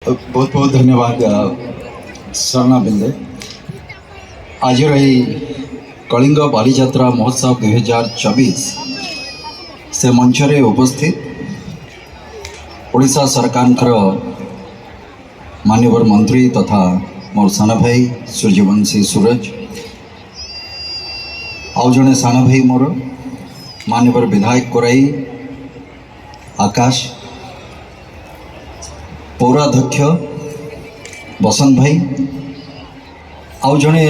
बहुत बहुत धन्यवाद शरणा बिंदे। आज कलिंग बालीजात्रा महोत्सव 2024 से मंच रे उपस्थित ओडिशा सरकार माननीय मंत्री तथा मोर सान भाई सूर्यवंशी सूरज आउ जड़े सान भाई मोर माननीय विधायक कोराई आकाश पौराध्यक्ष बसंत भाई आउ जड़े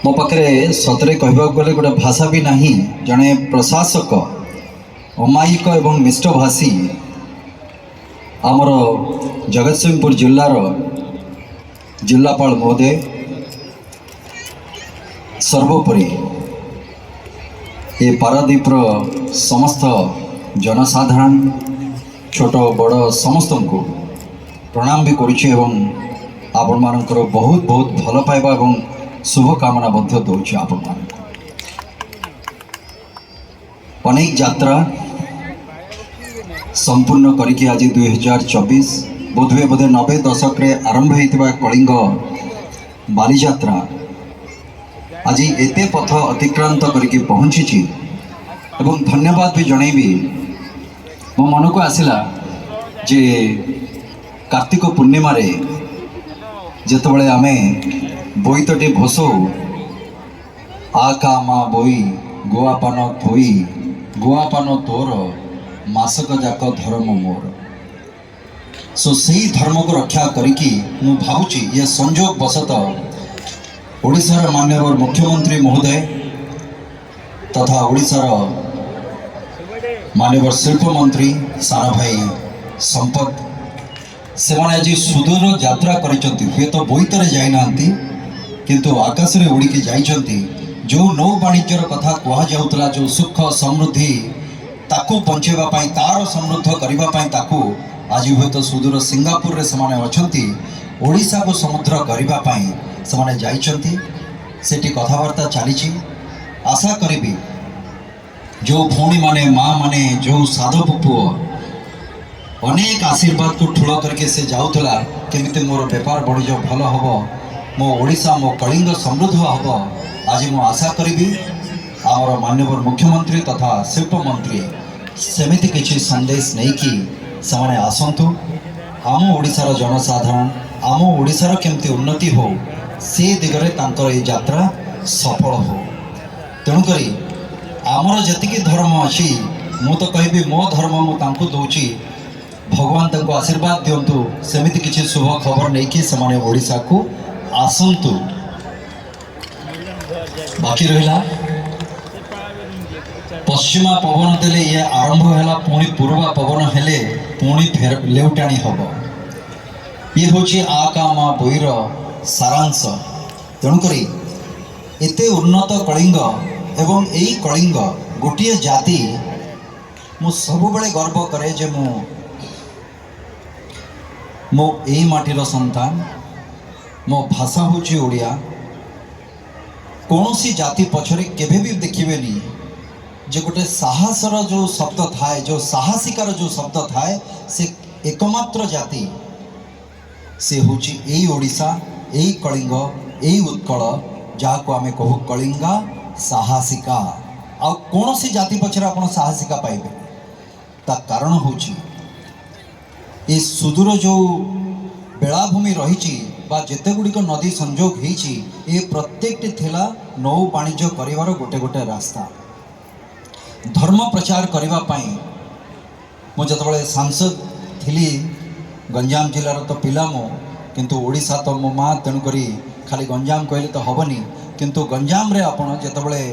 मो पाखे सतरे कहवाक गले गोटे भाषा भी नहीं जड़े प्रशासक अमायिक एवं मिष्टभाषी आमर जगतसिंहपुर जिल्लार जिल्लापाल महोदय सर्वोपरि ये पारादीपर समस्त जनसाधारण छोट बड़ समस्त को प्रणाम भी करुच्छे एवं आपण मानकर बहुत बहुत भल पाइबा एवं शुभकामना दूचे आपण मान अनेक यात्रा संपूर्ण करके आज 2024 बोधवे बोधे 90 दशक रे आरंभ होता कलिंग बालीजात्रा आज एते पथ अतिक्रांत करके पहुँची एवं धन्यवाद भी जनईबी मो मन को आसला जे कार्तिक पूर्णिमा रे जेतबले आमे बोईतटी भसौ आ का मा बोई गुआपान थोई गुआपान तोर मासक जाक धर्म मोर सो सही धर्म को रक्षा करिकी मु भावुची ये संजोग बसत ओडिशार माननीय मुख्यमंत्री महोदय तथा ओडिशार माननीय शिल्प मंत्री सारा भाई संपत से माने आज सुदूर यात्रा करिसंती हुए तो बोईतरे जाई नांती किंतु आकाश रे उड़ी के जाइछंती जो नौ वाणिज्यर कथा कहा जाउतला जो सुख समृद्धि ताकू बंचेबा पाई तार समृद्ध करिबा पाई ताकू आज हुए तो सुदूर सिंगापुर रे समाने अछंती ओडिसा को समुद्र करिबा पाई समाने जाइछंती सेठी कथावार्ता चलीछि आशा करिबी जो भौणी माने माँ माने जो साधव पुओ अनेक आशीर्वाद को ठुल करके से जाऊला केमिति मोर बेपार बणिज भल हम मो ओडिशा मो कलिंग समृद्ध हम आज मु आशा करी आमर माननीय मुख्यमंत्री तथा शिल्प मंत्री सेमिति किछि संदेश नहीं कि से आसतु आम ओडिशार जनसाधारण आम ओडिशार केमती उन्नति हो से दिगरे तांकर ए यात्रा सफल हो तेणुकरी आमर जतिकी धर्म अच्छी मु तो कहबी मो धर्म मु तांको दौची भगवान तांको आशीर्वाद दियंतु सेमिति किछि शुभ खबर नहीं कि समाने ओडिशा को आसंतु बाकी रहिला पश्चिमा पवन देले ये आरंभ हैला पुणी पूर्वा पवन हेले पुणी फेर लेउटाणी हबो ये होची आ का मा बोईर सारांश तेणुकरी एते उन्नत कलिंग एवं यही कलिंग गोटे जाति मु सब बड़े गर्व करे जे मो यही माटीर संतान मो भाषा होची ओडिया कौन सी जाति पछरे केबे भी देखिबेनी जे गोटे साहसर जो शब्द थाए जो साहसिकार जो शब्द थाए से एकमात्र जाति से होची यही ओडिशा यही कलिंग यही उत्कल जहाँ को आमे कहू कलिंगा साहसिका आ कौन सी जाति पछरे आपण साहसिका पाइबे ता कारण होची ये सुदूर जो बेलाभूमि रही जेते गुड़िक नदी संजोग होती ये प्रत्येक थिला नौ वाणिज्य करिवार गोटे गोटे रास्ता धर्म प्रचार करने मुझे जो सांसद थी गंजाम जिलार तो पिला मो किंतु ओडिशा तो मो माँ तेणुकरी खाली गंजाम कहले तो हेनी किंतु गंजाम रे आपण जेतबले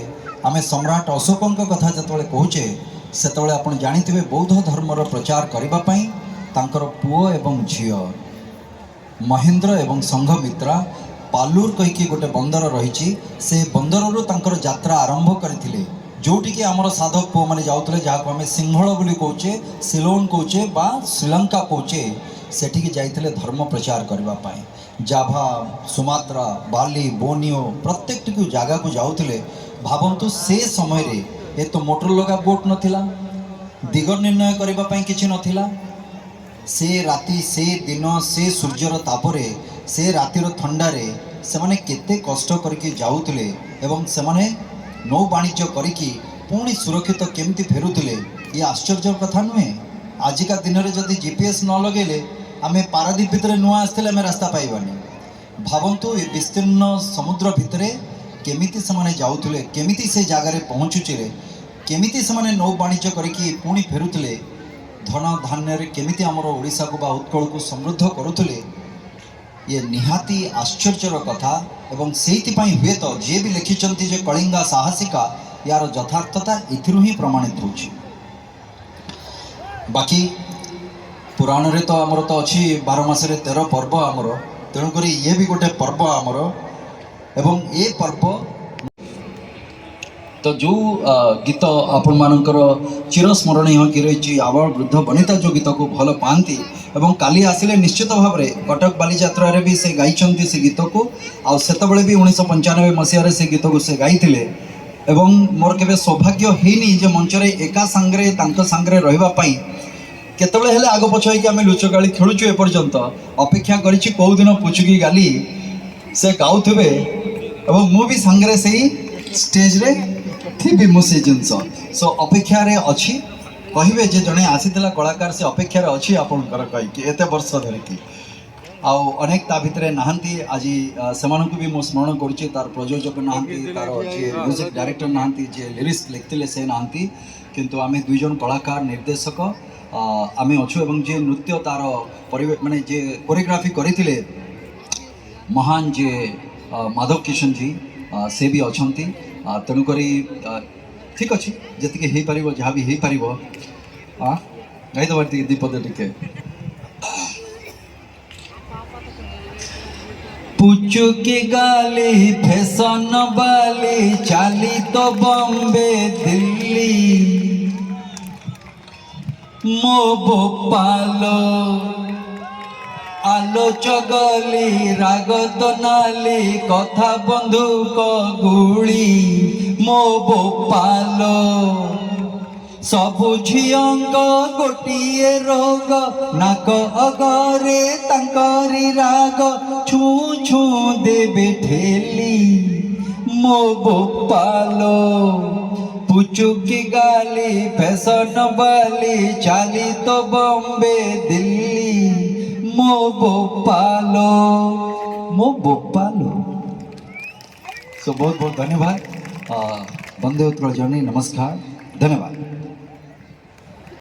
आमे सम्राट अशोकन कथा जेतबले कहूचे सेतबले आपण जानिथिबे बौद्ध धर्मर प्रचार करिबा पई तांकर पुओ एवं झियो महेंद्र एवं संघमित्रा पालूर कहीकि गोटे बंदर रही से बंदररू तांकर यात्रा आरंभ करथिले जोटी कि आमर साधक पुओ माने जाउतले जहाँ आम सिंहल बोली कहचे सिलोन कहचे बा श्रीलंका कहचे सेठिकी जाइथिले धर्म प्रचार करबा पाई जाभा सुमात्रा बाली बोनियो प्रत्येक जगह को जाउथिले भावंतु से समय रे ए तो मोटर लगा बोट नथिला दिग निर्णय करबा पाई किछि नथिला से राति से दिन से सूर्यर तापरे से रातिर थंडारे सेमाने केते कष्ट करके जाउतले एवं सेमाने नौ वाणिज्य करिकी पुणी सुरक्षित केमती फेरुतले ये आश्चर्य कथा नुहे। आजिका दिन में जदि जीपीएस न लगेले आमे पारादीप भितर नुआ आसते आमे रास्ता पाइबानी। भावंतु ये विस्तीर्ण समुद्र भितरे केमिति सेमाने जाउतले केमिति से जगार पहुँचुचे केमिति सेमाने नौ वाणिज्य करिकी पुणी फेरुतले धन धान्य केमिति आमर ओडिशा को बा उत्कल को समृद्ध करुतले ये निहाती आश्चर्यर कथा। एवं सेइथिपाई हुए तो जे भी लिखिचंती जे कलिंगा साहसिका यार यथार्थता इथिरु ही प्रमाणित होछि। बाकी पुराण रे तो आमर तो अछि 12 मासरे 13 पर्व आमर, तेणुक ये भी गोटे पर्व आमर एवं ये पर्व तो जो गीत आपण मानकर चिरस्मरणीय कि रही आबाल वृद्ध बनिता जो गीत को भल पाती एवं काली आसिले निश्चित भाव में कटक बालीजात्रा रे भी से गाई से गीत को आतबे भी 1995 मसीह से गीत को से गाई एवं मोर केबे सौभाग्य हैनी जे मंचरे एका सांगरे तांको सांगरे रहिबा पई केतबेले हेले आगो पछ होई कि आमे लुचगाली खेलुछु ए पर्यंत अपेक्षा करिछि कोउ दिन पुचुकी गाली से गाउथबे एवं मु भी सांगरे सेही स्टेज रे थी मुझे जिनस सो अपेक्षा रे अच्छी कहे जे जड़े आसीला कलाकार से अपेक्षा रे अच्छी आपणकर कहीकि एत वर्ष धरिकी आउ अनेक ता भितर नहांती आज से भी मु स्मरण करुच्ची तार प्रयोजक नहांती तार जे म्यूजिक डायरेक्टर नहांती जे लिरिक्स लिखते से नहांती किंतु आमे दुई जन कलाकार निर्देशक आमे अच्छु एवं जे नृत्य तार परिवेश माने जे कोरियोग्राफी करथिले महान जे माधव किशन जी से भी अच्छी तेणुक ठीक अच्छे जी हो पार जहाँ भी हो पार गाईदबार दीपद टिके पुचुकी गाली फैशन वाली चाली तो बॉम्बे दिल्ली मो भोपालो आलो चगली राग नाली कथा बंधुक गुड़ी मो भोपालो सबु झियंक गोटिए रोग नाक अगरे तांकरी राग छू छू देबे ठेली मो भोपालो पुचुकी गाली फैशन वाली चाली तो बॉम्बे दिल्ली मो भोपालो सो बहुत बहुत धन्यवाद। वंदे उत्कल जननी नमस्कार धन्यवाद।